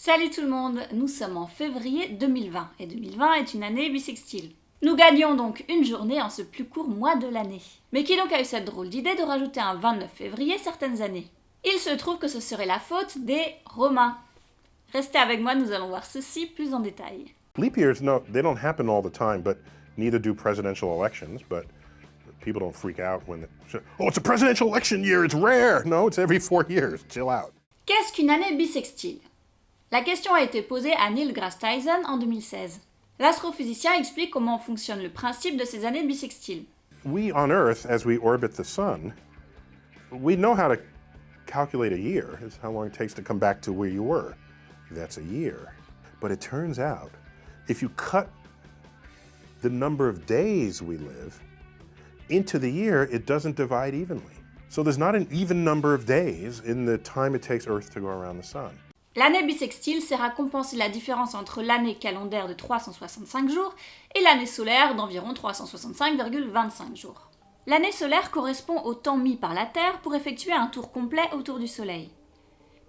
Salut tout le monde, nous sommes en février 2020 et 2020 est une année bissextile. Nous gagnons donc une journée en ce plus court mois de l'année. Mais qui donc a eu cette drôle d'idée de rajouter un 29 février certaines années? Il se trouve que ce serait la faute des Romains. Restez avec moi, nous allons voir ceci plus en détail. Leap years, no, they don't happen all the time, but neither do presidential elections, but people don't freak out when oh, it's a presidential election year, it's rare. No, it's every 4 years. Chill out. Qu'est-ce qu'une année bissextile? La question a été posée à Neil deGrasse Tyson en 2016. L'astrophysicien explique comment fonctionne le principe de ces années bissextiles. We on Earth, as we orbit the sun, we know how to calculate a year. It's how long it takes to come back to where you were. That's a year. But it turns out, if you cut the number of days we live into the year, it doesn't divide evenly. So there's not an even number of days in the time it takes Earth to go around the sun. L'année bissextile sert à compenser la différence entre l'année calendaire de 365 jours et l'année solaire d'environ 365,25 jours. L'année solaire correspond au temps mis par la Terre pour effectuer un tour complet autour du Soleil.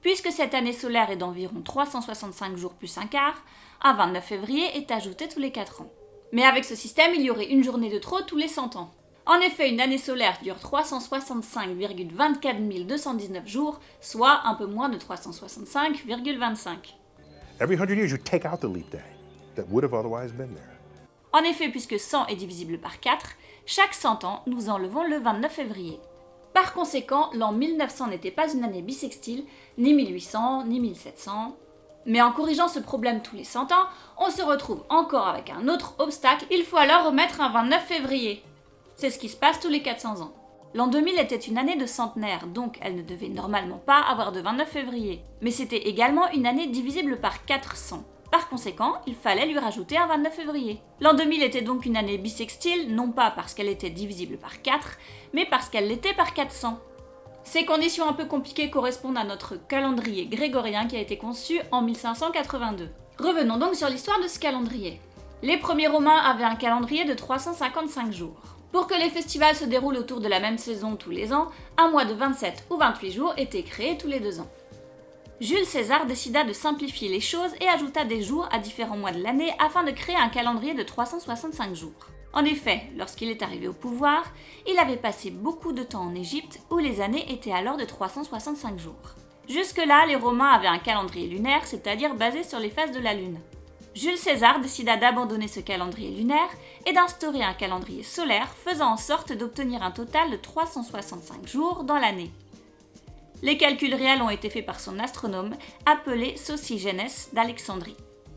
Puisque cette année solaire est d'environ 365 jours plus un quart, un 29 février est ajouté tous les 4 ans. Mais avec ce système, il y aurait une journée de trop tous les 100 ans. En effet, une année solaire dure 365,24 219 jours, soit un peu moins de 365,25. Every 100 years, you take out the leap day that would have otherwise been there. En effet, puisque 100 est divisible par 4, chaque 100 ans, nous enlevons le 29 février. Par conséquent, l'an 1900 n'était pas une année bissextile, ni 1800, ni 1700. Mais en corrigeant ce problème tous les 100 ans, on se retrouve encore avec un autre obstacle, il faut alors remettre un 29 février. C'est ce qui se passe tous les 400 ans. L'an 2000 était une année de centenaire, donc elle ne devait normalement pas avoir de 29 février. Mais c'était également une année divisible par 400. Par conséquent, il fallait lui rajouter un 29 février. L'an 2000 était donc une année bissextile, non pas parce qu'elle était divisible par 4, mais parce qu'elle l'était par 400. Ces conditions un peu compliquées correspondent à notre calendrier grégorien qui a été conçu en 1582. Revenons donc sur l'histoire de ce calendrier. Les premiers Romains avaient un calendrier de 355 jours. Pour que les festivals se déroulent autour de la même saison tous les ans, un mois de 27 ou 28 jours était créé tous les 2 ans. Jules César décida de simplifier les choses et ajouta des jours à différents mois de l'année afin de créer un calendrier de 365 jours. En effet, lorsqu'il est arrivé au pouvoir, il avait passé beaucoup de temps en Égypte où les années étaient alors de 365 jours. Jusque-là, les Romains avaient un calendrier lunaire, c'est-à-dire basé sur les phases de la Lune. Jules César décida d'abandonner ce calendrier lunaire et d'instaurer un calendrier solaire faisant en sorte d'obtenir un total de 365 jours dans l'année. Les calculs réels ont été faits par son astronome appelé Sosygènes d'Alexandrie.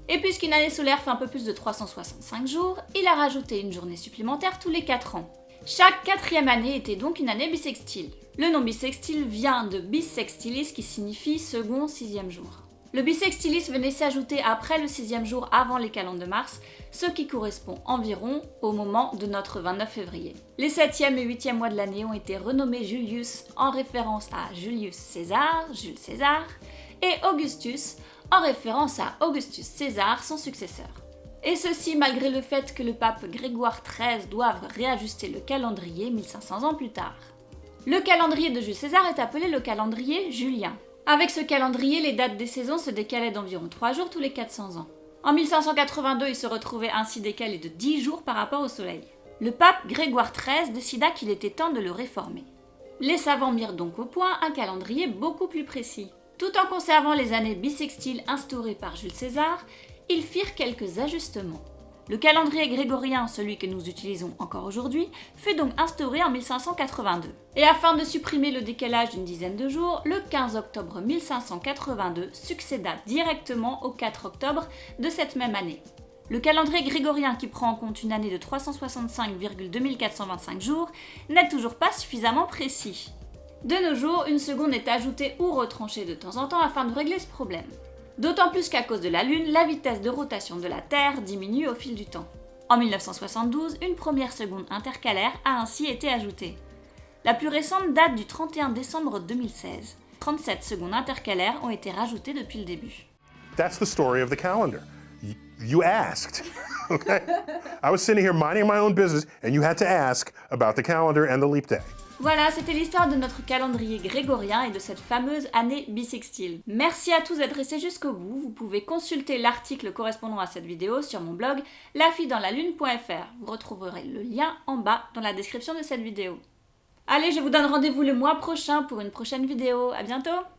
Et puisqu'une année solaire fait un peu plus de 365 jours, il a rajouté une journée supplémentaire tous les 4 ans. Chaque 4e année était donc une année bissextile. Le nom bissextile vient de bis sextilis qui signifie second 6e jour. Le bissextilis venait s'ajouter après le 6e jour avant les calendes de Mars, ce qui correspond environ au moment de notre 29 février. Les 7e et 8e mois de l'année ont été renommés Julius en référence à Julius César, Jules César, et Augustus en référence à Augustus César, son successeur. Et ceci malgré le fait que le pape Grégoire XIII doive réajuster le calendrier 1500 ans plus tard. Le calendrier de Jules César est appelé le calendrier julien. Avec ce calendrier, les dates des saisons se décalaient d'environ 3 jours tous les 400 ans. En 1582, il se retrouvait ainsi décalé de 10 jours par rapport au Soleil. Le pape Grégoire XIII décida qu'il était temps de le réformer. Les savants mirent donc au point un calendrier beaucoup plus précis. Tout en conservant les années bissextiles instaurées par Jules César, ils firent quelques ajustements. Le calendrier grégorien, celui que nous utilisons encore aujourd'hui, fut donc instauré en 1582. Et afin de supprimer le décalage d'une dizaine de jours, le 15 octobre 1582 succéda directement au 4 octobre de cette même année. Le calendrier grégorien qui prend en compte une année de 365,2425 jours n'est toujours pas suffisamment précis. De nos jours, une seconde est ajoutée ou retranchée de temps en temps afin de régler ce problème. D'autant plus qu'à cause de la Lune, la vitesse de rotation de la Terre diminue au fil du temps. En 1972, une première seconde intercalaire a ainsi été ajoutée. La plus récente date du 31 décembre 2016. 37 secondes intercalaires ont été rajoutées depuis le début. That's the story of the calendar. You asked, okay? I was sitting here minding my own business, and you had to ask about the calendar and the leap day. Voilà, c'était l'histoire de notre calendrier grégorien et de cette fameuse année bissextile. Merci à tous d'être restés jusqu'au bout. Vous pouvez consulter l'article correspondant à cette vidéo sur mon blog lafilledanslalune.fr. Vous retrouverez le lien en bas dans la description de cette vidéo. Allez, je vous donne rendez-vous le mois prochain pour une prochaine vidéo. À bientôt!